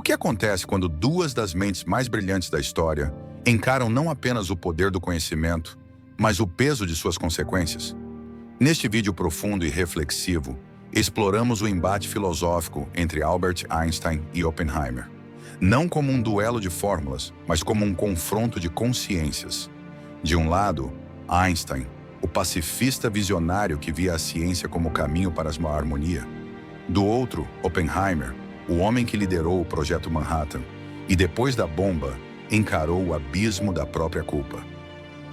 que acontece quando duas das mentes mais brilhantes da história encaram não apenas o poder do conhecimento, mas o peso de suas consequências? Neste vídeo profundo e reflexivo, exploramos o embate filosófico entre Albert Einstein e Oppenheimer, não como um duelo de fórmulas, mas como um confronto de consciências. De um lado, Einstein, o pacifista visionário que via a ciência como caminho para a harmonia. Do outro, Oppenheimer, o homem que liderou o Projeto Manhattan e, depois da bomba, encarou o abismo da própria culpa.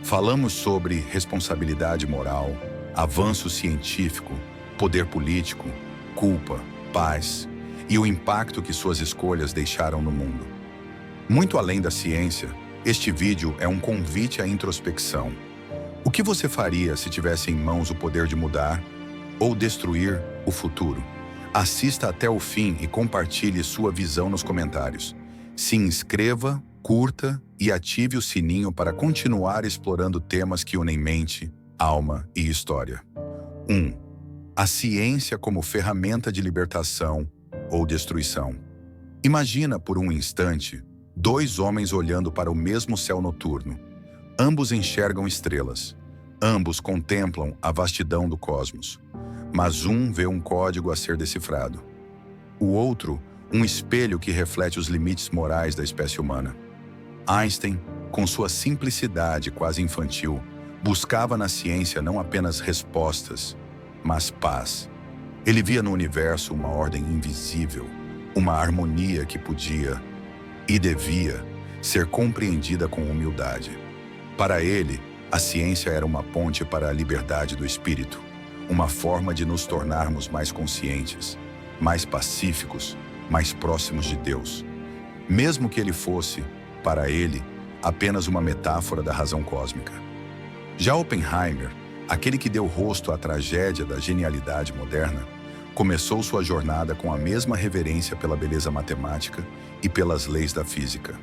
Falamos sobre responsabilidade moral, avanço científico, poder político, culpa, paz e o impacto que suas escolhas deixaram no mundo. Muito além da ciência, este vídeo é um convite à introspecção. O que você faria se tivesse em mãos o poder de mudar ou destruir o futuro? Assista até o fim e compartilhe sua visão nos comentários. Se inscreva, curta e ative o sininho para continuar explorando temas que unem mente, alma e história. 1. A ciência como ferramenta de libertação ou destruição. Imagina por um instante dois homens olhando para o mesmo céu noturno. Ambos enxergam estrelas. Ambos contemplam a vastidão do cosmos. Mas um vê um código a ser decifrado. O outro, um espelho que reflete os limites morais da espécie humana. Einstein, com sua simplicidade quase infantil, buscava na ciência não apenas respostas, mas paz. Ele via no universo uma ordem invisível, uma harmonia que podia e devia ser compreendida com humildade. Para ele, a ciência era uma ponte para a liberdade do espírito, uma forma de nos tornarmos mais conscientes, mais pacíficos, mais próximos de Deus. Mesmo que ele fosse, para ele, apenas uma metáfora da razão cósmica. Já Oppenheimer, aquele que deu rosto à tragédia da genialidade moderna, começou sua jornada com a mesma reverência pela beleza matemática e pelas leis da física.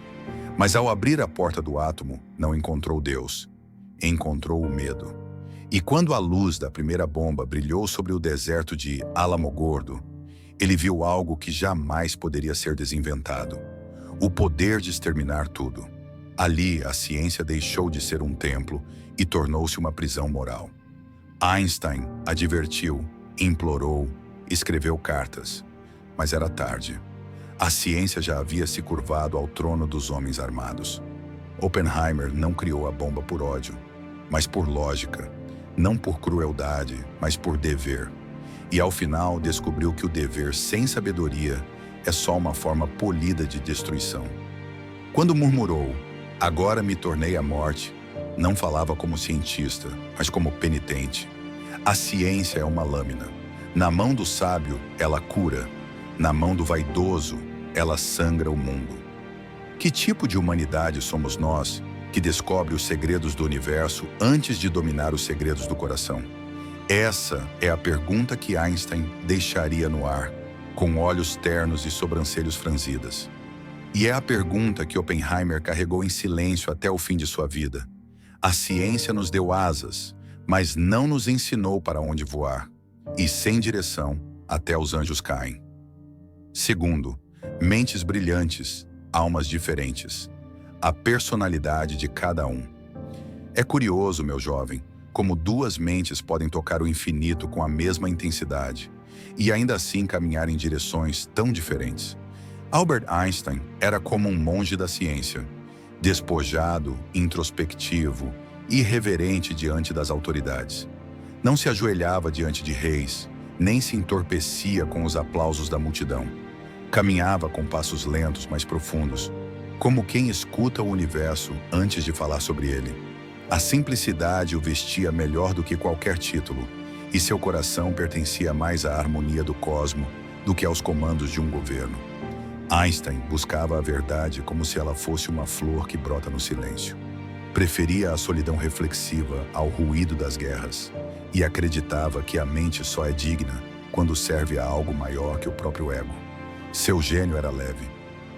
Mas ao abrir a porta do átomo, não encontrou Deus, encontrou o medo. E quando a luz da primeira bomba brilhou sobre o deserto de Alamogordo, ele viu algo que jamais poderia ser desinventado: o poder de exterminar tudo. Ali, a ciência deixou de ser um templo e tornou-se uma prisão moral. Einstein advertiu, implorou, escreveu cartas, mas era tarde. A ciência já havia se curvado ao trono dos homens armados. Oppenheimer não criou a bomba por ódio, mas por lógica. Não por crueldade, mas por dever. E ao final descobriu que o dever sem sabedoria é só uma forma polida de destruição. Quando murmurou, "Agora me tornei a morte", não falava como cientista, mas como penitente. A ciência é uma lâmina. Na mão do sábio, ela cura. Na mão do vaidoso, ela sangra o mundo. Que tipo de humanidade somos nós que descobre os segredos do universo antes de dominar os segredos do coração? Essa é a pergunta que Einstein deixaria no ar, com olhos ternos e sobrancelhas franzidas. E é a pergunta que Oppenheimer carregou em silêncio até o fim de sua vida. A ciência nos deu asas, mas não nos ensinou para onde voar. E sem direção, até os anjos caem. Segundo, mentes brilhantes, almas diferentes. A personalidade de cada um. É curioso, meu jovem, como duas mentes podem tocar o infinito com a mesma intensidade e ainda assim caminhar em direções tão diferentes. Albert Einstein era como um monge da ciência, despojado, introspectivo, irreverente diante das autoridades. Não se ajoelhava diante de reis, nem se entorpecia com os aplausos da multidão. Caminhava com passos lentos, mas profundos, como quem escuta o universo antes de falar sobre ele. A simplicidade o vestia melhor do que qualquer título, e seu coração pertencia mais à harmonia do cosmo do que aos comandos de um governo. Einstein buscava a verdade como se ela fosse uma flor que brota no silêncio. Preferia a solidão reflexiva ao ruído das guerras, e acreditava que a mente só é digna quando serve a algo maior que o próprio ego. Seu gênio era leve,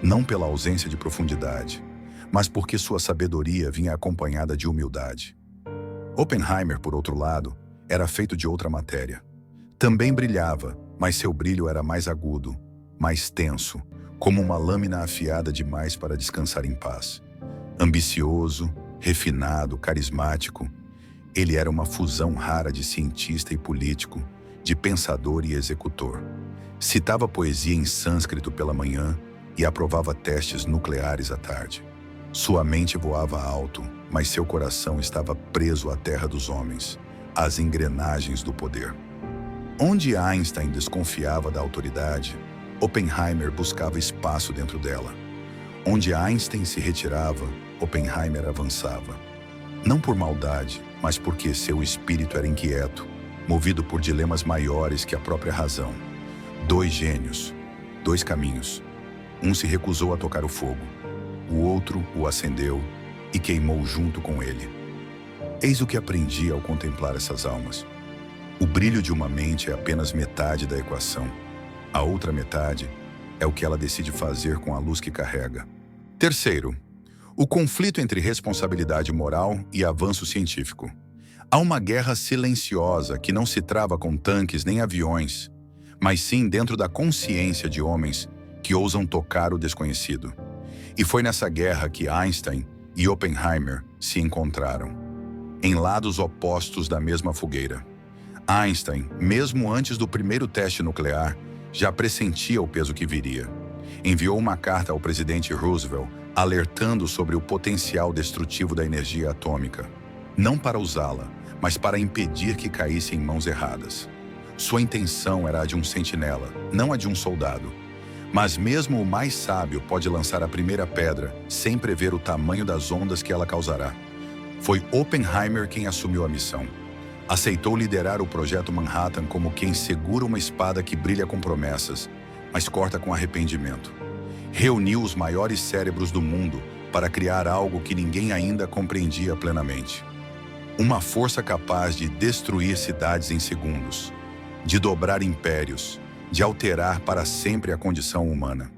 não pela ausência de profundidade, mas porque sua sabedoria vinha acompanhada de humildade. Oppenheimer, por outro lado, era feito de outra matéria. Também brilhava, mas seu brilho era mais agudo, mais tenso, como uma lâmina afiada demais para descansar em paz. Ambicioso, refinado, carismático, ele era uma fusão rara de cientista e político, de pensador e executor. Citava poesia em sânscrito pela manhã e aprovava testes nucleares à tarde. Sua mente voava alto, mas seu coração estava preso à terra dos homens, às engrenagens do poder. Onde Einstein desconfiava da autoridade, Oppenheimer buscava espaço dentro dela. Onde Einstein se retirava, Oppenheimer avançava. Não por maldade, mas porque seu espírito era inquieto, movido por dilemas maiores que a própria razão. Dois gênios, dois caminhos. Um se recusou a tocar o fogo, o outro o acendeu e queimou junto com ele. Eis o que aprendi ao contemplar essas almas. O brilho de uma mente é apenas metade da equação. A outra metade é o que ela decide fazer com a luz que carrega. Terceiro, o conflito entre responsabilidade moral e avanço científico. Há uma guerra silenciosa que não se trava com tanques nem aviões, mas sim dentro da consciência de homens que ousam tocar o desconhecido. E foi nessa guerra que Einstein e Oppenheimer se encontraram, em lados opostos da mesma fogueira. Einstein, mesmo antes do primeiro teste nuclear, já pressentia o peso que viria. Enviou uma carta ao presidente Roosevelt alertando sobre o potencial destrutivo da energia atômica, não para usá-la, mas para impedir que caísse em mãos erradas. Sua intenção era a de um sentinela, não a de um soldado. Mas mesmo o mais sábio pode lançar a primeira pedra sem prever o tamanho das ondas que ela causará. Foi Oppenheimer quem assumiu a missão. Aceitou liderar o projeto Manhattan como quem segura uma espada que brilha com promessas, mas corta com arrependimento. Reuniu os maiores cérebros do mundo para criar algo que ninguém ainda compreendia plenamente. Uma força capaz de destruir cidades em segundos, de dobrar impérios, de alterar para sempre a condição humana.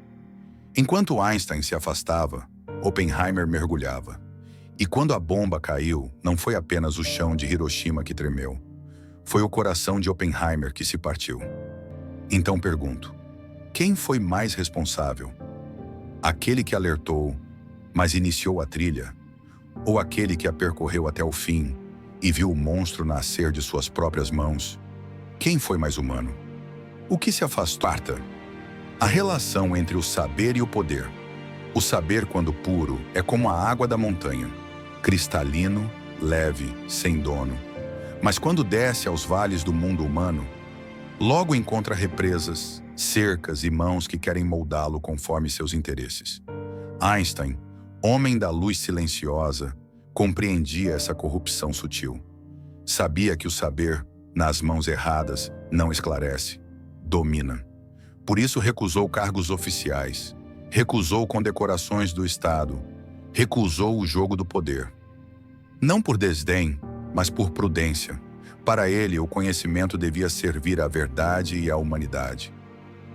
Enquanto Einstein se afastava, Oppenheimer mergulhava. E quando a bomba caiu, não foi apenas o chão de Hiroshima que tremeu. Foi o coração de Oppenheimer que se partiu. Então pergunto, quem foi mais responsável? Aquele que alertou, mas iniciou a trilha? Ou aquele que a percorreu até o fim e viu o monstro nascer de suas próprias mãos? Quem foi mais humano? O que se afastou? A relação entre o saber e o poder. O saber, quando puro, é como a água da montanha, cristalino, leve, sem dono. Mas quando desce aos vales do mundo humano, logo encontra represas, cercas e mãos que querem moldá-lo conforme seus interesses. Einstein, homem da luz silenciosa, compreendia essa corrupção sutil. Sabia que o saber, nas mãos erradas, não esclarece, domina. Por isso recusou cargos oficiais, recusou condecorações do Estado, recusou o jogo do poder. Não por desdém, mas por prudência. Para ele, o conhecimento devia servir à verdade e à humanidade,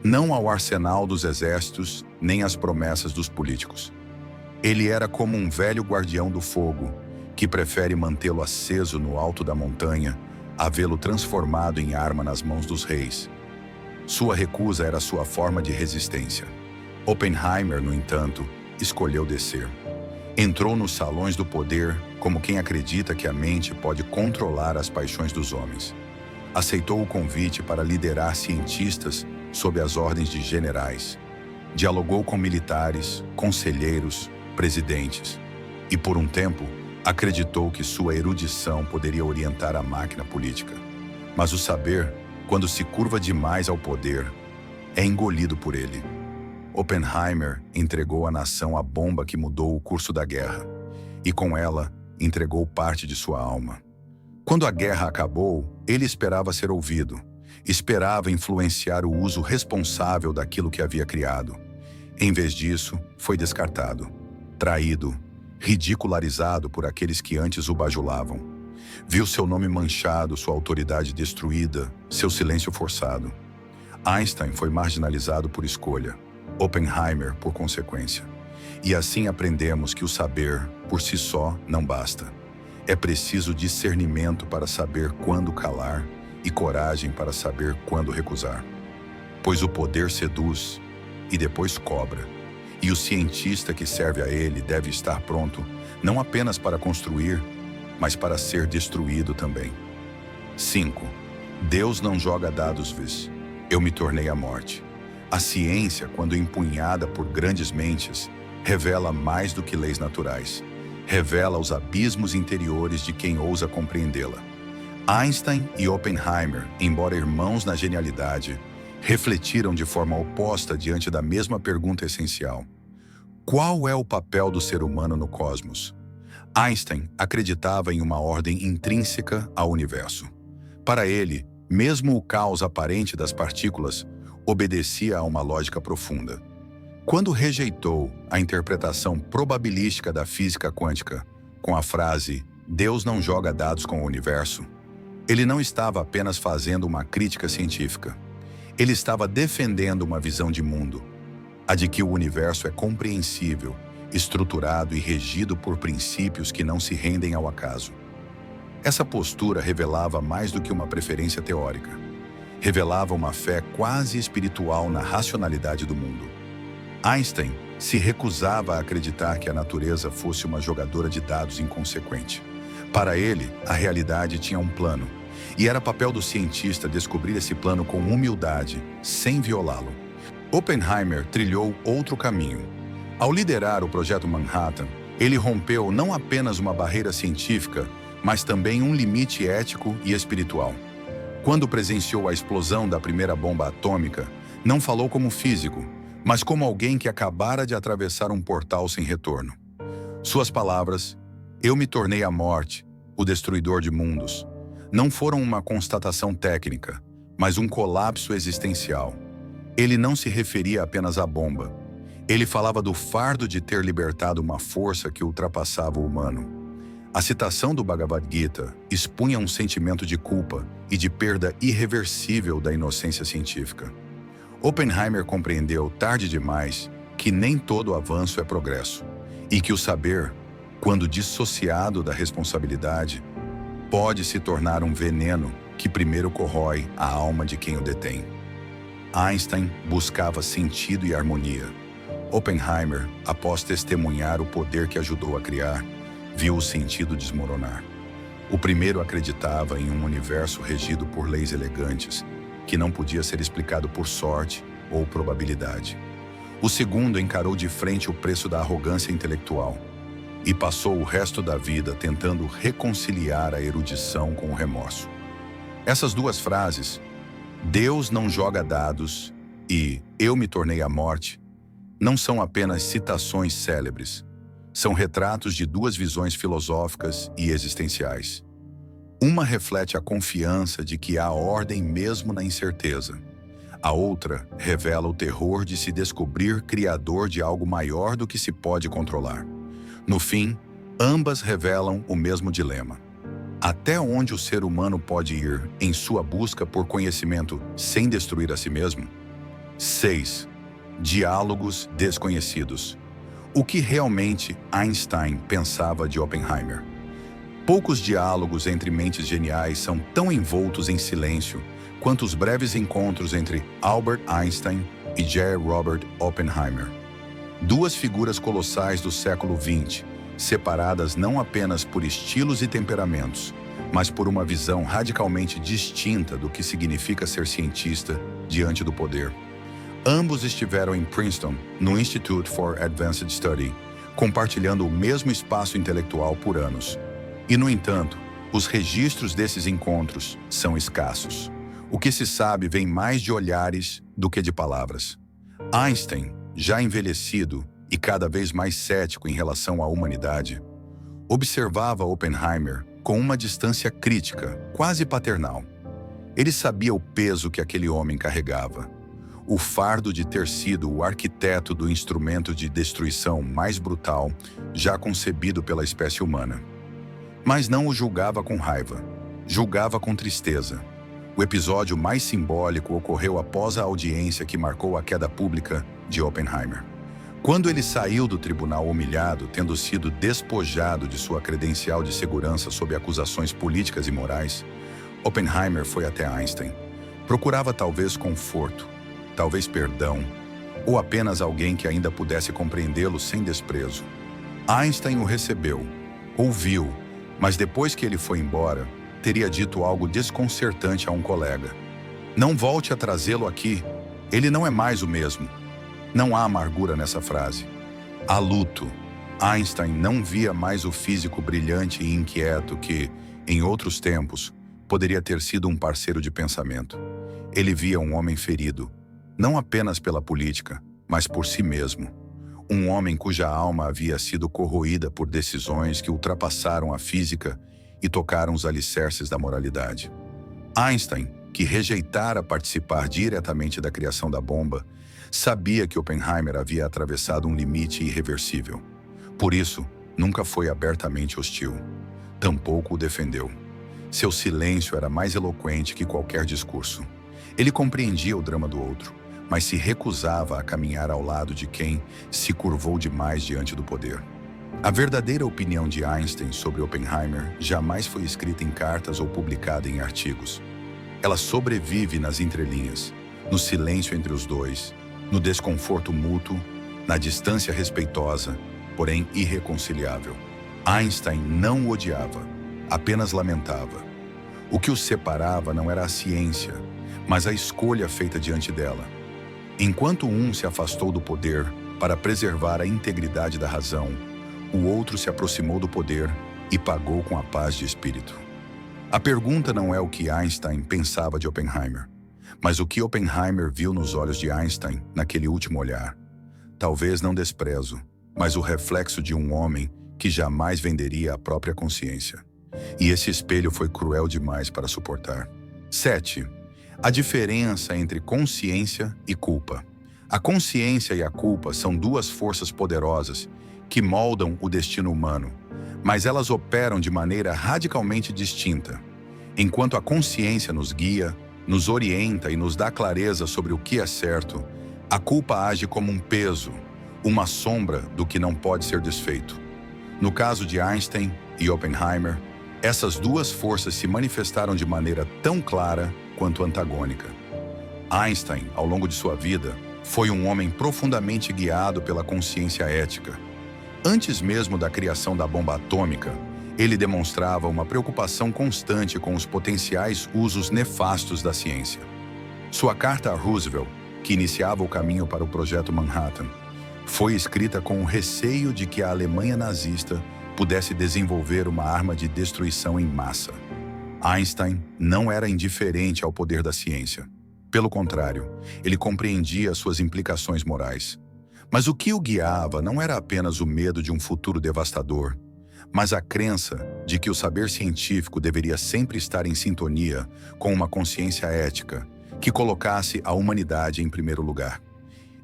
não ao arsenal dos exércitos, nem às promessas dos políticos. Ele era como um velho guardião do fogo, que prefere mantê-lo aceso no alto da montanha, a vê-lo transformado em arma nas mãos dos reis. Sua recusa era sua forma de resistência. Oppenheimer, no entanto, escolheu descer. Entrou nos salões do poder como quem acredita que a mente pode controlar as paixões dos homens. Aceitou o convite para liderar cientistas sob as ordens de generais. Dialogou com militares, conselheiros, presidentes. E, por um tempo, acreditou que sua erudição poderia orientar a máquina política. Mas o saber, quando se curva demais ao poder, é engolido por ele. Oppenheimer entregou à nação a bomba que mudou o curso da guerra, e com ela entregou parte de sua alma. Quando a guerra acabou, ele esperava ser ouvido, esperava influenciar o uso responsável daquilo que havia criado. Em vez disso, foi descartado, traído, ridicularizado por aqueles que antes o bajulavam. Viu seu nome manchado, sua autoridade destruída, seu silêncio forçado. Einstein foi marginalizado por escolha, Oppenheimer por consequência. E assim aprendemos que o saber, por si só, não basta. É preciso discernimento para saber quando calar e coragem para saber quando recusar. Pois o poder seduz e depois cobra. E o cientista que serve a ele deve estar pronto não apenas para construir, mas para ser destruído também. 5. Deus não joga dados vis. Eu me tornei a morte. A ciência, quando empunhada por grandes mentes, revela mais do que leis naturais. Revela os abismos interiores de quem ousa compreendê-la. Einstein e Oppenheimer, embora irmãos na genialidade, refletiram de forma oposta diante da mesma pergunta essencial: qual é o papel do ser humano no cosmos? Einstein acreditava em uma ordem intrínseca ao universo. Para ele, mesmo o caos aparente das partículas obedecia a uma lógica profunda. Quando rejeitou a interpretação probabilística da física quântica com a frase "Deus não joga dados com o universo", ele não estava apenas fazendo uma crítica científica. Ele estava defendendo uma visão de mundo, a de que o universo é compreensível, estruturado e regido por princípios que não se rendem ao acaso. Essa postura revelava mais do que uma preferência teórica. Revelava uma fé quase espiritual na racionalidade do mundo. Einstein se recusava a acreditar que a natureza fosse uma jogadora de dados inconsequente. Para ele, a realidade tinha um plano, e era papel do cientista descobrir esse plano com humildade, sem violá-lo. Oppenheimer trilhou outro caminho. Ao liderar o Projeto Manhattan, ele rompeu não apenas uma barreira científica, mas também um limite ético e espiritual. Quando presenciou a explosão da primeira bomba atômica, não falou como físico, mas como alguém que acabara de atravessar um portal sem retorno. Suas palavras, "Eu me tornei a morte, o destruidor de mundos", não foram uma constatação técnica, mas um colapso existencial. Ele não se referia apenas à bomba. Ele falava do fardo de ter libertado uma força que ultrapassava o humano. A citação do Bhagavad Gita expunha um sentimento de culpa e de perda irreversível da inocência científica. Oppenheimer compreendeu tarde demais que nem todo avanço é progresso e que o saber, quando dissociado da responsabilidade, pode se tornar um veneno que primeiro corrói a alma de quem o detém. Einstein buscava sentido e harmonia. Oppenheimer, após testemunhar o poder que ajudou a criar, viu o sentido desmoronar. O primeiro acreditava em um universo regido por leis elegantes, que não podia ser explicado por sorte ou probabilidade. O segundo encarou de frente o preço da arrogância intelectual e passou o resto da vida tentando reconciliar a erudição com o remorso. Essas duas frases, "Deus não joga dados" e "Eu me tornei a morte", não são apenas citações célebres. São retratos de duas visões filosóficas e existenciais. Uma reflete a confiança de que há ordem mesmo na incerteza. A outra revela o terror de se descobrir criador de algo maior do que se pode controlar. No fim, ambas revelam o mesmo dilema. Até onde o ser humano pode ir em sua busca por conhecimento sem destruir a si mesmo? 6. Diálogos desconhecidos. O que realmente Einstein pensava de Oppenheimer? Poucos diálogos entre mentes geniais são tão envoltos em silêncio quanto os breves encontros entre Albert Einstein e J. Robert Oppenheimer. Duas figuras colossais do século XX, separadas não apenas por estilos e temperamentos, mas por uma visão radicalmente distinta do que significa ser cientista diante do poder. Ambos estiveram em Princeton, no Institute for Advanced Study, compartilhando o mesmo espaço intelectual por anos. E, no entanto, os registros desses encontros são escassos. O que se sabe vem mais de olhares do que de palavras. Einstein, já envelhecido e cada vez mais cético em relação à humanidade, observava Oppenheimer com uma distância crítica, quase paternal. Ele sabia o peso que aquele homem carregava, o fardo de ter sido o arquiteto do instrumento de destruição mais brutal já concebido pela espécie humana. Mas não o julgava com raiva, julgava com tristeza. O episódio mais simbólico ocorreu após a audiência que marcou a queda pública de Oppenheimer. Quando ele saiu do tribunal humilhado, tendo sido despojado de sua credencial de segurança sob acusações políticas e morais, Oppenheimer foi até Einstein. Procurava talvez conforto, talvez perdão, ou apenas alguém que ainda pudesse compreendê-lo sem desprezo. Einstein o recebeu, ouviu, mas depois que ele foi embora, teria dito algo desconcertante a um colega. Não volte a trazê-lo aqui, ele não é mais o mesmo. Não há amargura nessa frase. Há luto. Einstein não via mais o físico brilhante e inquieto que, em outros tempos, poderia ter sido um parceiro de pensamento. Ele via um homem ferido, não apenas pela política, mas por si mesmo. Um homem cuja alma havia sido corroída por decisões que ultrapassaram a física e tocaram os alicerces da moralidade. Einstein, que rejeitara participar diretamente da criação da bomba, sabia que Oppenheimer havia atravessado um limite irreversível. Por isso, nunca foi abertamente hostil. Tampouco o defendeu. Seu silêncio era mais eloquente que qualquer discurso. Ele compreendia o drama do outro, mas se recusava a caminhar ao lado de quem se curvou demais diante do poder. A verdadeira opinião de Einstein sobre Oppenheimer jamais foi escrita em cartas ou publicada em artigos. Ela sobrevive nas entrelinhas, no silêncio entre os dois, no desconforto mútuo, na distância respeitosa, porém irreconciliável. Einstein não o odiava, apenas lamentava. O que os separava não era a ciência, mas a escolha feita diante dela. Enquanto um se afastou do poder para preservar a integridade da razão, o outro se aproximou do poder e pagou com a paz de espírito. A pergunta não é o que Einstein pensava de Oppenheimer, mas o que Oppenheimer viu nos olhos de Einstein naquele último olhar. Talvez não desprezo, mas o reflexo de um homem que jamais venderia a própria consciência. E esse espelho foi cruel demais para suportar. 7. A diferença entre consciência e culpa. A consciência e a culpa são duas forças poderosas que moldam o destino humano, mas elas operam de maneira radicalmente distinta. Enquanto a consciência nos guia, nos orienta e nos dá clareza sobre o que é certo, a culpa age como um peso, uma sombra do que não pode ser desfeito. No caso de Einstein e Oppenheimer, essas duas forças se manifestaram de maneira tão clara quanto antagônica. Einstein, ao longo de sua vida, foi um homem profundamente guiado pela consciência ética. Antes mesmo da criação da bomba atômica, ele demonstrava uma preocupação constante com os potenciais usos nefastos da ciência. Sua carta a Roosevelt, que iniciava o caminho para o Projeto Manhattan, foi escrita com o receio de que a Alemanha nazista pudesse desenvolver uma arma de destruição em massa. Einstein não era indiferente ao poder da ciência. Pelo contrário, ele compreendia suas implicações morais. Mas o que o guiava não era apenas o medo de um futuro devastador, mas a crença de que o saber científico deveria sempre estar em sintonia com uma consciência ética que colocasse a humanidade em primeiro lugar.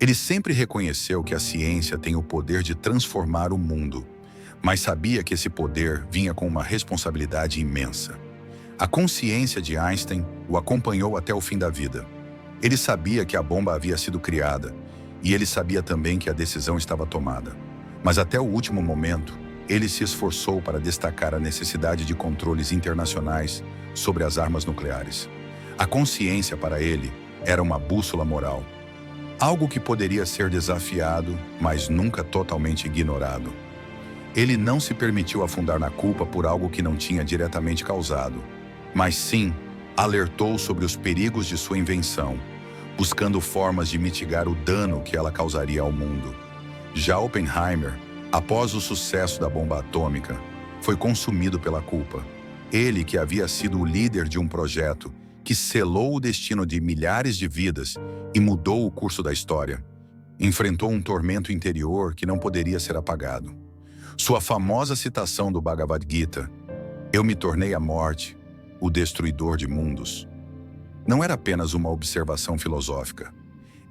Ele sempre reconheceu que a ciência tem o poder de transformar o mundo, mas sabia que esse poder vinha com uma responsabilidade imensa. A consciência de Einstein o acompanhou até o fim da vida. Ele sabia que a bomba havia sido criada, e ele sabia também que a decisão estava tomada. Mas até o último momento, ele se esforçou para destacar a necessidade de controles internacionais sobre as armas nucleares. A consciência para ele era uma bússola moral, algo que poderia ser desafiado, mas nunca totalmente ignorado. Ele não se permitiu afundar na culpa por algo que não tinha diretamente causado, mas sim alertou sobre os perigos de sua invenção, buscando formas de mitigar o dano que ela causaria ao mundo. Já Oppenheimer, após o sucesso da bomba atômica, foi consumido pela culpa. Ele, que havia sido o líder de um projeto que selou o destino de milhares de vidas e mudou o curso da história, enfrentou um tormento interior que não poderia ser apagado. Sua famosa citação do Bhagavad Gita, "Eu me tornei a morte, o destruidor de mundos", não era apenas uma observação filosófica.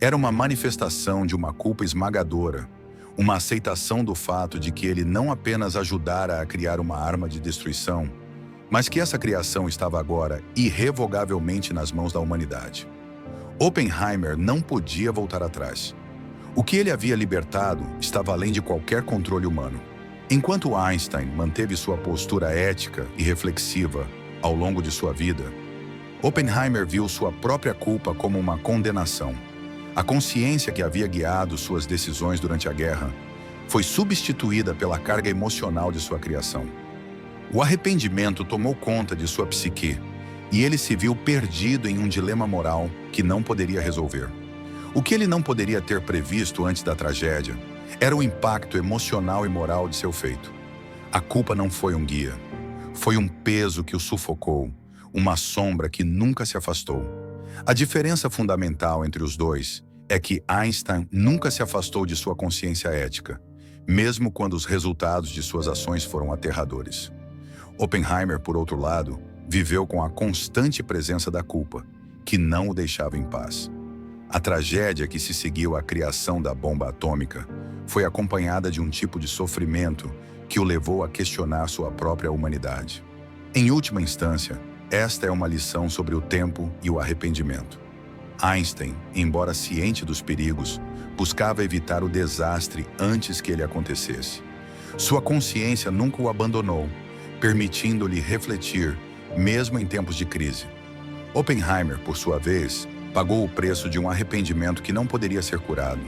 Era uma manifestação de uma culpa esmagadora, uma aceitação do fato de que ele não apenas ajudara a criar uma arma de destruição, mas que essa criação estava agora irrevogavelmente nas mãos da humanidade. Oppenheimer não podia voltar atrás. O que ele havia libertado estava além de qualquer controle humano. Enquanto Einstein manteve sua postura ética e reflexiva ao longo de sua vida, Oppenheimer viu sua própria culpa como uma condenação. A consciência que havia guiado suas decisões durante a guerra foi substituída pela carga emocional de sua criação. O arrependimento tomou conta de sua psique e ele se viu perdido em um dilema moral que não poderia resolver. O que ele não poderia ter previsto antes da tragédia era o impacto emocional e moral de seu feito. A culpa não foi um guia. Foi um peso que o sufocou, uma sombra que nunca se afastou. A diferença fundamental entre os dois é que Einstein nunca se afastou de sua consciência ética, mesmo quando os resultados de suas ações foram aterradores. Oppenheimer, por outro lado, viveu com a constante presença da culpa, que não o deixava em paz. A tragédia que se seguiu à criação da bomba atômica foi acompanhada de um tipo de sofrimento que o levou a questionar sua própria humanidade. Em última instância, esta é uma lição sobre o tempo e o arrependimento. Einstein, embora ciente dos perigos, buscava evitar o desastre antes que ele acontecesse. Sua consciência nunca o abandonou, permitindo-lhe refletir, mesmo em tempos de crise. Oppenheimer, por sua vez, pagou o preço de um arrependimento que não poderia ser curado.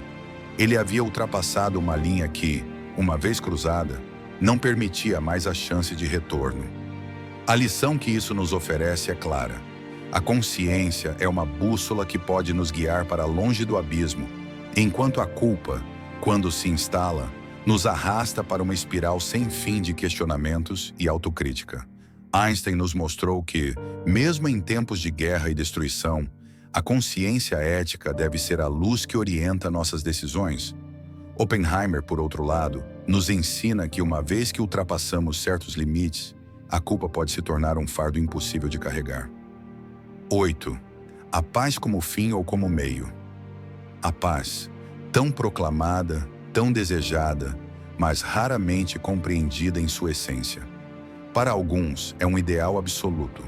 Ele havia ultrapassado uma linha que, uma vez cruzada, não permitia mais a chance de retorno. A lição que isso nos oferece é clara. A consciência é uma bússola que pode nos guiar para longe do abismo, enquanto a culpa, quando se instala, nos arrasta para uma espiral sem fim de questionamentos e autocrítica. Einstein nos mostrou que, mesmo em tempos de guerra e destruição, a consciência ética deve ser a luz que orienta nossas decisões. Oppenheimer, por outro lado, nos ensina que uma vez que ultrapassamos certos limites, a culpa pode se tornar um fardo impossível de carregar. 8. A paz como fim ou como meio. A paz, tão proclamada, tão desejada, mas raramente compreendida em sua essência. Para alguns, é um ideal absoluto.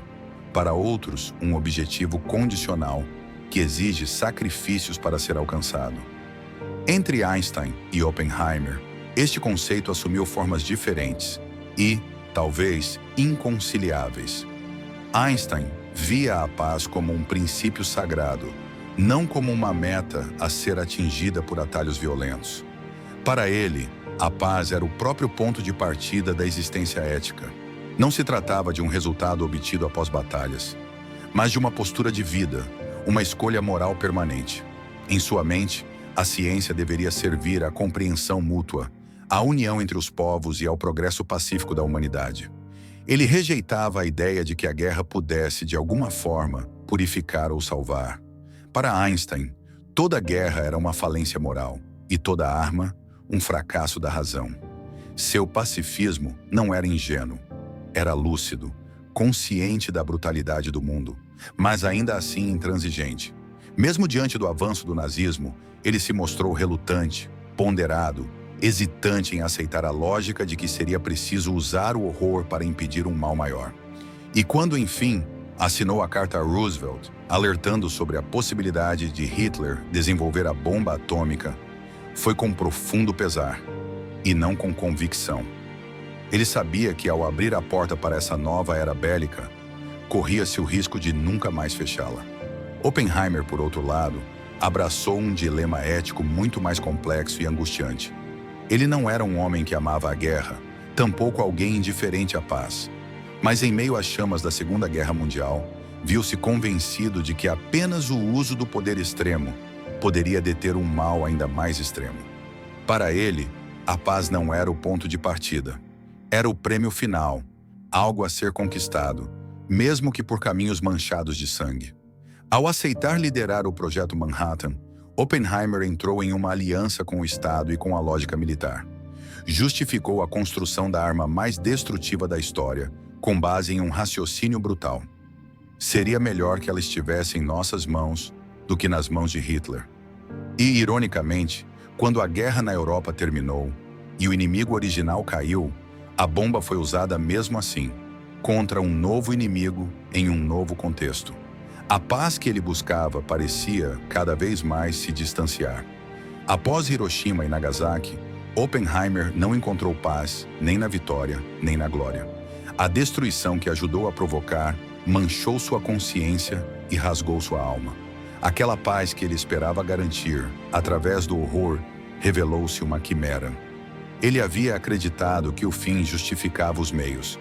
Para outros, um objetivo condicional, que exige sacrifícios para ser alcançado. Entre Einstein e Oppenheimer, este conceito assumiu formas diferentes e, talvez, inconciliáveis. Einstein via a paz como um princípio sagrado, não como uma meta a ser atingida por atalhos violentos. Para ele, a paz era o próprio ponto de partida da existência ética. Não se tratava de um resultado obtido após batalhas, mas de uma postura de vida, uma escolha moral permanente. Em sua mente, a ciência deveria servir à compreensão mútua, à união entre os povos e ao progresso pacífico da humanidade. Ele rejeitava a ideia de que a guerra pudesse, de alguma forma, purificar ou salvar. Para Einstein, toda guerra era uma falência moral e toda arma, um fracasso da razão. Seu pacifismo não era ingênuo, era lúcido, consciente da brutalidade do mundo, mas ainda assim intransigente. Mesmo diante do avanço do nazismo, ele se mostrou relutante, ponderado, hesitante em aceitar a lógica de que seria preciso usar o horror para impedir um mal maior. E quando, enfim, assinou a carta a Roosevelt, alertando sobre a possibilidade de Hitler desenvolver a bomba atômica, foi com profundo pesar, e não com convicção. Ele sabia que, ao abrir a porta para essa nova era bélica, corria-se o risco de nunca mais fechá-la. Oppenheimer, por outro lado, abraçou um dilema ético muito mais complexo e angustiante. Ele não era um homem que amava a guerra, tampouco alguém indiferente à paz. Mas em meio às chamas da Segunda Guerra Mundial, viu-se convencido de que apenas o uso do poder extremo poderia deter um mal ainda mais extremo. Para ele, a paz não era o ponto de partida. Era o prêmio final, algo a ser conquistado, mesmo que por caminhos manchados de sangue. Ao aceitar liderar o Projeto Manhattan, Oppenheimer entrou em uma aliança com o Estado e com a lógica militar. Justificou a construção da arma mais destrutiva da história, com base em um raciocínio brutal. Seria melhor que ela estivesse em nossas mãos do que nas mãos de Hitler. E, ironicamente, quando a guerra na Europa terminou e o inimigo original caiu, a bomba foi usada mesmo assim, contra um novo inimigo em um novo contexto. A paz que ele buscava parecia cada vez mais se distanciar. Após Hiroshima e Nagasaki, Oppenheimer não encontrou paz nem na vitória, nem na glória. A destruição que ajudou a provocar manchou sua consciência e rasgou sua alma. Aquela paz que ele esperava garantir, através do horror, revelou-se uma quimera. Ele havia acreditado que o fim justificava os meios,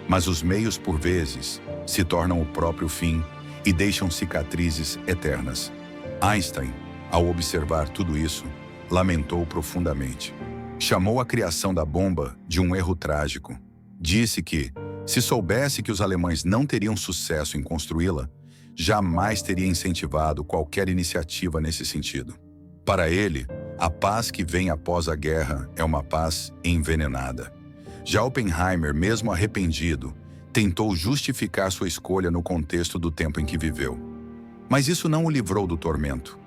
mas os meios, por vezes, se tornam o próprio fim e deixam cicatrizes eternas. Einstein, ao observar tudo isso, lamentou profundamente. Chamou a criação da bomba de um erro trágico. Disse que, se soubesse que os alemães não teriam sucesso em construí-la, jamais teria incentivado qualquer iniciativa nesse sentido. Para ele, a paz que vem após a guerra é uma paz envenenada. Já Oppenheimer, mesmo arrependido, tentou justificar sua escolha no contexto do tempo em que viveu. Mas isso não o livrou do tormento.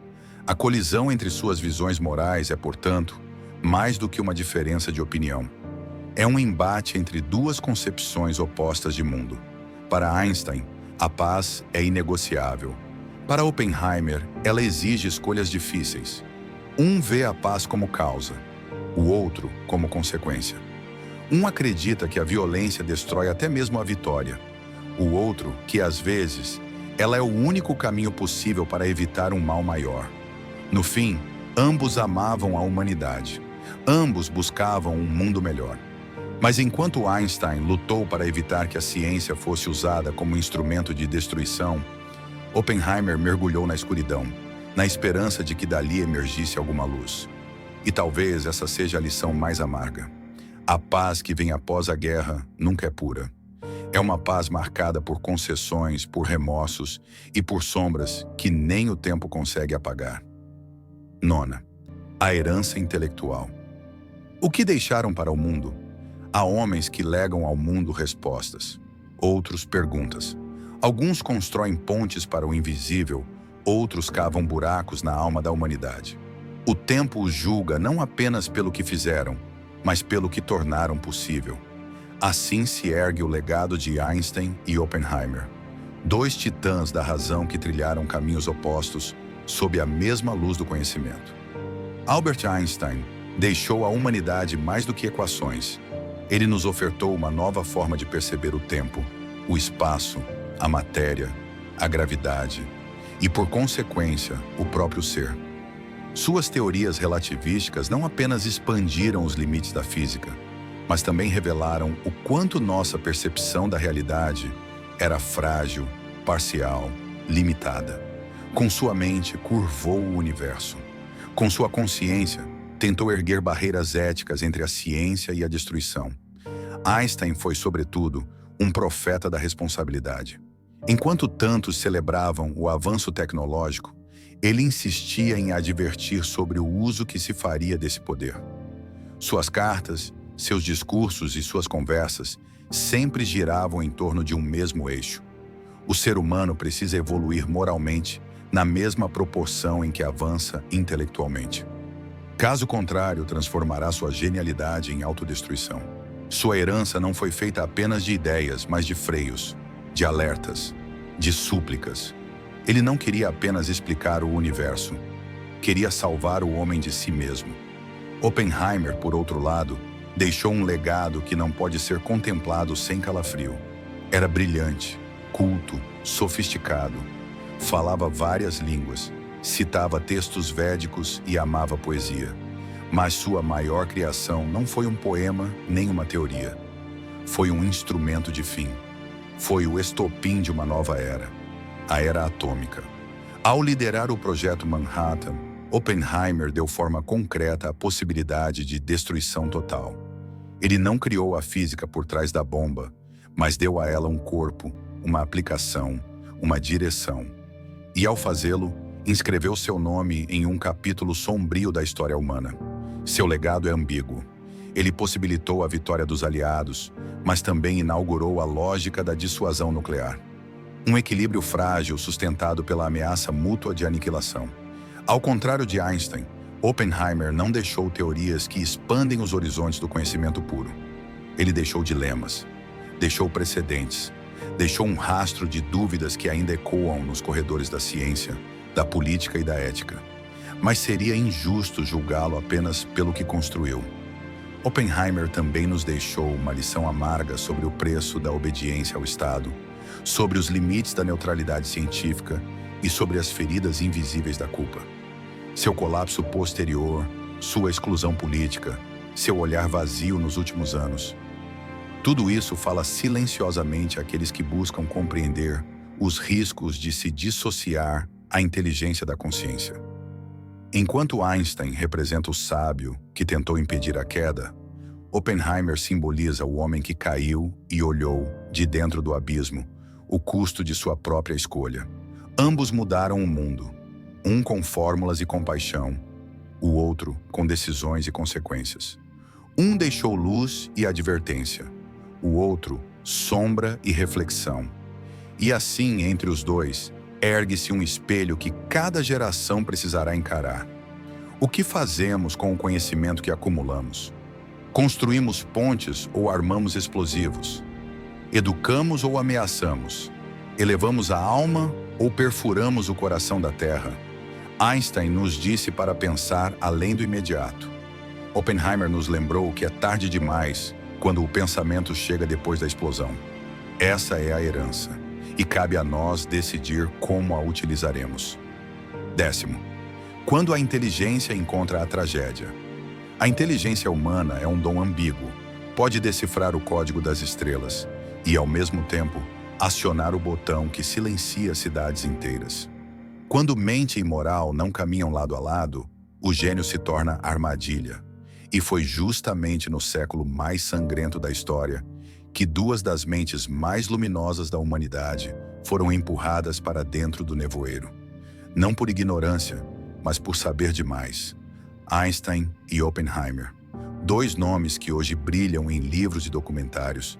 A colisão entre suas visões morais é, portanto, mais do que uma diferença de opinião. É um embate entre duas concepções opostas de mundo. Para Einstein, a paz é inegociável. Para Oppenheimer, ela exige escolhas difíceis. Um vê a paz como causa, o outro como consequência. Um acredita que a violência destrói até mesmo a vitória. O outro, que às vezes, ela é o único caminho possível para evitar um mal maior. No fim, ambos amavam a humanidade. Ambos buscavam um mundo melhor. Mas enquanto Einstein lutou para evitar que a ciência fosse usada como instrumento de destruição, Oppenheimer mergulhou na escuridão, na esperança de que dali emergisse alguma luz. E talvez essa seja a lição mais amarga. A paz que vem após a guerra nunca é pura. É uma paz marcada por concessões, por remorsos e por sombras que nem o tempo consegue apagar. 9. A herança intelectual. O que deixaram para o mundo? Há homens que legam ao mundo respostas, outros perguntas. Alguns constroem pontes para o invisível, outros cavam buracos na alma da humanidade. O tempo os julga não apenas pelo que fizeram, mas pelo que tornaram possível. Assim se ergue o legado de Einstein e Oppenheimer, dois titãs da razão que trilharam caminhos opostos sob a mesma luz do conhecimento. Albert Einstein deixou à humanidade mais do que equações. Ele nos ofertou uma nova forma de perceber o tempo, o espaço, a matéria, a gravidade e, por consequência, o próprio ser. Suas teorias relativísticas não apenas expandiram os limites da física, mas também revelaram o quanto nossa percepção da realidade era frágil, parcial, limitada. Com sua mente, curvou o universo. Com sua consciência, tentou erguer barreiras éticas entre a ciência e a destruição. Einstein foi, sobretudo, um profeta da responsabilidade. Enquanto tantos celebravam o avanço tecnológico, ele insistia em advertir sobre o uso que se faria desse poder. Suas cartas, seus discursos e suas conversas sempre giravam em torno de um mesmo eixo. O ser humano precisa evoluir moralmente na mesma proporção em que avança intelectualmente. Caso contrário, transformará sua genialidade em autodestruição. Sua herança não foi feita apenas de ideias, mas de freios, de alertas, de súplicas. Ele não queria apenas explicar o universo, queria salvar o homem de si mesmo. Oppenheimer, por outro lado, deixou um legado que não pode ser contemplado sem calafrio. Era brilhante, culto, sofisticado, falava várias línguas, citava textos védicos e amava poesia. Mas sua maior criação não foi um poema nem uma teoria. Foi um instrumento de fim. Foi o estopim de uma nova era, a era atômica. Ao liderar o projeto Manhattan, Oppenheimer deu forma concreta à possibilidade de destruição total. Ele não criou a física por trás da bomba, mas deu a ela um corpo, uma aplicação, uma direção. E ao fazê-lo, inscreveu seu nome em um capítulo sombrio da história humana. Seu legado é ambíguo. Ele possibilitou a vitória dos aliados, mas também inaugurou a lógica da dissuasão nuclear. Um equilíbrio frágil sustentado pela ameaça mútua de aniquilação. Ao contrário de Einstein, Oppenheimer não deixou teorias que expandem os horizontes do conhecimento puro. Ele deixou dilemas, deixou precedentes, deixou um rastro de dúvidas que ainda ecoam nos corredores da ciência, da política e da ética. Mas seria injusto julgá-lo apenas pelo que construiu. Oppenheimer também nos deixou uma lição amarga sobre o preço da obediência ao Estado, sobre os limites da neutralidade científica e sobre as feridas invisíveis da culpa. Seu colapso posterior, sua exclusão política, seu olhar vazio nos últimos anos. Tudo isso fala silenciosamente àqueles que buscam compreender os riscos de se dissociar à inteligência da consciência. Enquanto Einstein representa o sábio que tentou impedir a queda, Oppenheimer simboliza o homem que caiu e olhou, de dentro do abismo, o custo de sua própria escolha. Ambos mudaram o mundo, um com fórmulas e compaixão, o outro com decisões e consequências. Um deixou luz e advertência, o outro sombra e reflexão. E assim, entre os dois, ergue-se um espelho que cada geração precisará encarar. O que fazemos com o conhecimento que acumulamos? Construímos pontes ou armamos explosivos? Educamos ou ameaçamos? Elevamos a alma ou perfuramos o coração da terra? Einstein nos disse para pensar além do imediato. Oppenheimer nos lembrou que é tarde demais quando o pensamento chega depois da explosão. Essa é a herança, e cabe a nós decidir como a utilizaremos. 10. Quando a inteligência encontra a tragédia. A inteligência humana é um dom ambíguo. Pode decifrar o código das estrelas e, ao mesmo tempo, acionar o botão que silencia cidades inteiras. Quando mente e moral não caminham lado a lado, o gênio se torna armadilha. E foi justamente no século mais sangrento da história que duas das mentes mais luminosas da humanidade foram empurradas para dentro do nevoeiro. Não por ignorância, mas por saber demais. Einstein e Oppenheimer, dois nomes que hoje brilham em livros e documentários,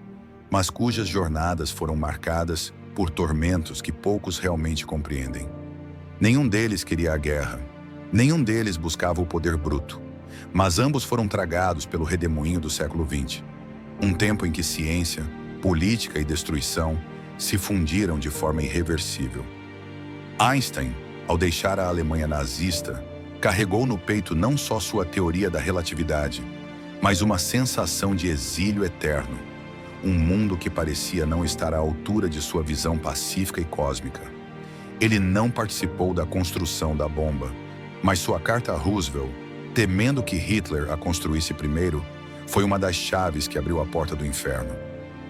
mas cujas jornadas foram marcadas por tormentos que poucos realmente compreendem. Nenhum deles queria a guerra, nenhum deles buscava o poder bruto, mas ambos foram tragados pelo redemoinho do século XX, um tempo em que ciência, política e destruição se fundiram de forma irreversível. Einstein, ao deixar a Alemanha nazista, carregou no peito não só sua teoria da relatividade, mas uma sensação de exílio eterno, um mundo que parecia não estar à altura de sua visão pacífica e cósmica. Ele não participou da construção da bomba, mas sua carta a Roosevelt, temendo que Hitler a construísse primeiro, foi uma das chaves que abriu a porta do inferno.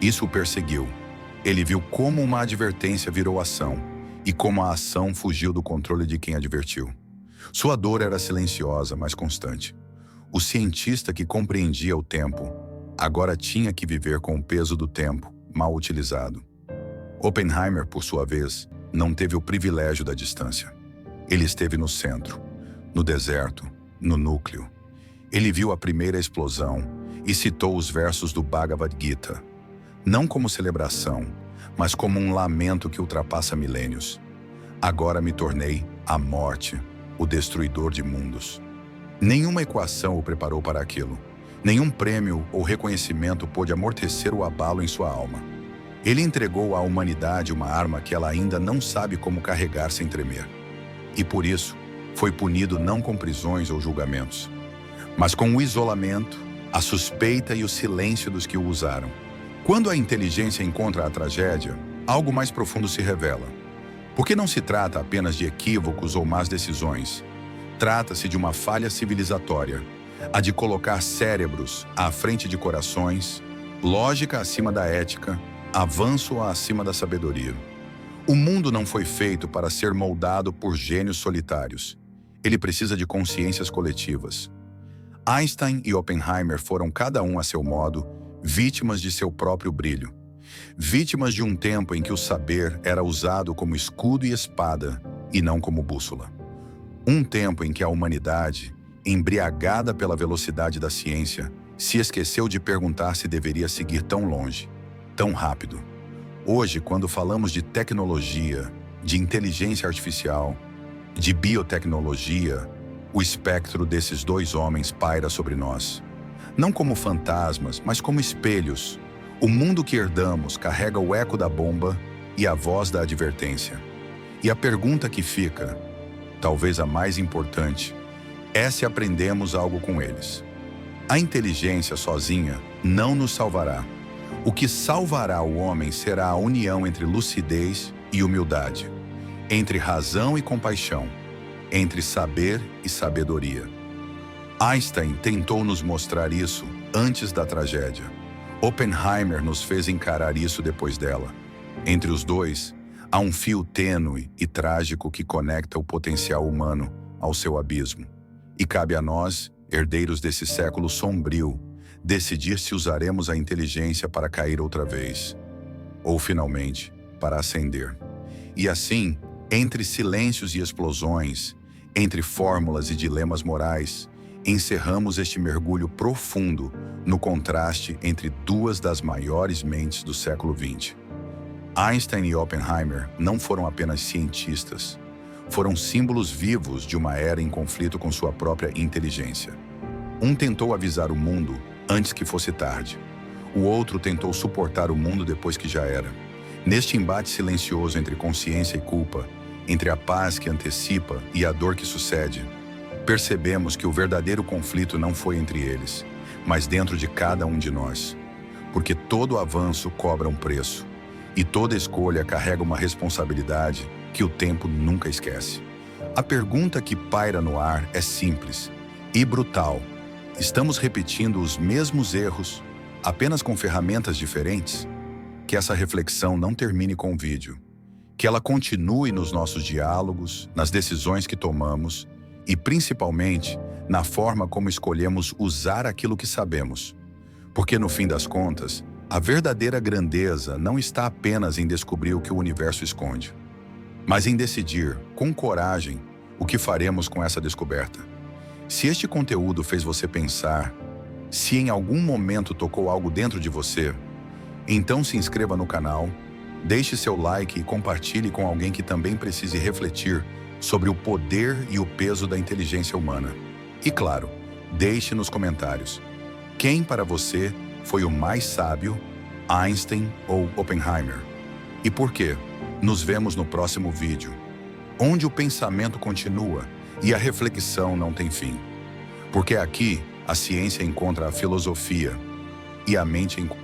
Isso o perseguiu. Ele viu como uma advertência virou ação e como a ação fugiu do controle de quem advertiu. Sua dor era silenciosa, mas constante. O cientista que compreendia o tempo agora tinha que viver com o peso do tempo mal utilizado. Oppenheimer, por sua vez, não teve o privilégio da distância. Ele esteve no centro, no deserto, no núcleo. Ele viu a primeira explosão e citou os versos do Bhagavad Gita, não como celebração, mas como um lamento que ultrapassa milênios. Agora me tornei a morte, o destruidor de mundos. Nenhuma equação o preparou para aquilo. Nenhum prêmio ou reconhecimento pôde amortecer o abalo em sua alma. Ele entregou à humanidade uma arma que ela ainda não sabe como carregar sem tremer. E por isso, foi punido não com prisões ou julgamentos, mas com o isolamento, a suspeita e o silêncio dos que o usaram. Quando a inteligência encontra a tragédia, algo mais profundo se revela. Porque não se trata apenas de equívocos ou más decisões. Trata-se de uma falha civilizatória, a de colocar cérebros à frente de corações, lógica acima da ética, avanço acima da sabedoria. O mundo não foi feito para ser moldado por gênios solitários. Ele precisa de consciências coletivas. Einstein e Oppenheimer foram cada um a seu modo, vítimas de seu próprio brilho. Vítimas de um tempo em que o saber era usado como escudo e espada e não como bússola. Um tempo em que a humanidade, embriagada pela velocidade da ciência, se esqueceu de perguntar se deveria seguir tão longe, tão rápido. Hoje, quando falamos de tecnologia, de inteligência artificial, de biotecnologia, o espectro desses dois homens paira sobre nós. Não como fantasmas, mas como espelhos. O mundo que herdamos carrega o eco da bomba e a voz da advertência. E a pergunta que fica, talvez a mais importante, é se aprendemos algo com eles. A inteligência sozinha não nos salvará. O que salvará o homem será a união entre lucidez e humildade, entre razão e compaixão, entre saber e sabedoria. Einstein tentou nos mostrar isso antes da tragédia. Oppenheimer nos fez encarar isso depois dela. Entre os dois, há um fio tênue e trágico que conecta o potencial humano ao seu abismo. E cabe a nós, herdeiros desse século sombrio, decidir se usaremos a inteligência para cair outra vez, ou finalmente, para ascender. E assim, entre silêncios e explosões, entre fórmulas e dilemas morais, encerramos este mergulho profundo no contraste entre duas das maiores mentes do século XX. Einstein e Oppenheimer não foram apenas cientistas, foram símbolos vivos de uma era em conflito com sua própria inteligência. Um tentou avisar o mundo antes que fosse tarde. O outro tentou suportar o mundo depois que já era. Neste embate silencioso entre consciência e culpa, entre a paz que antecipa e a dor que sucede, percebemos que o verdadeiro conflito não foi entre eles, mas dentro de cada um de nós. Porque todo avanço cobra um preço, e toda escolha carrega uma responsabilidade que o tempo nunca esquece. A pergunta que paira no ar é simples e brutal. Estamos repetindo os mesmos erros, apenas com ferramentas diferentes? Que essa reflexão não termine com o vídeo. Que ela continue nos nossos diálogos, nas decisões que tomamos e, principalmente, na forma como escolhemos usar aquilo que sabemos. Porque, no fim das contas, a verdadeira grandeza não está apenas em descobrir o que o universo esconde, mas em decidir, com coragem, o que faremos com essa descoberta. Se este conteúdo fez você pensar, se em algum momento tocou algo dentro de você, então se inscreva no canal, deixe seu like e compartilhe com alguém que também precise refletir sobre o poder e o peso da inteligência humana. E claro, deixe nos comentários: quem para você foi o mais sábio, Einstein ou Oppenheimer? E por quê? Nos vemos no próximo vídeo, onde o pensamento continua e a reflexão não tem fim. Porque aqui a ciência encontra a filosofia e a mente encontra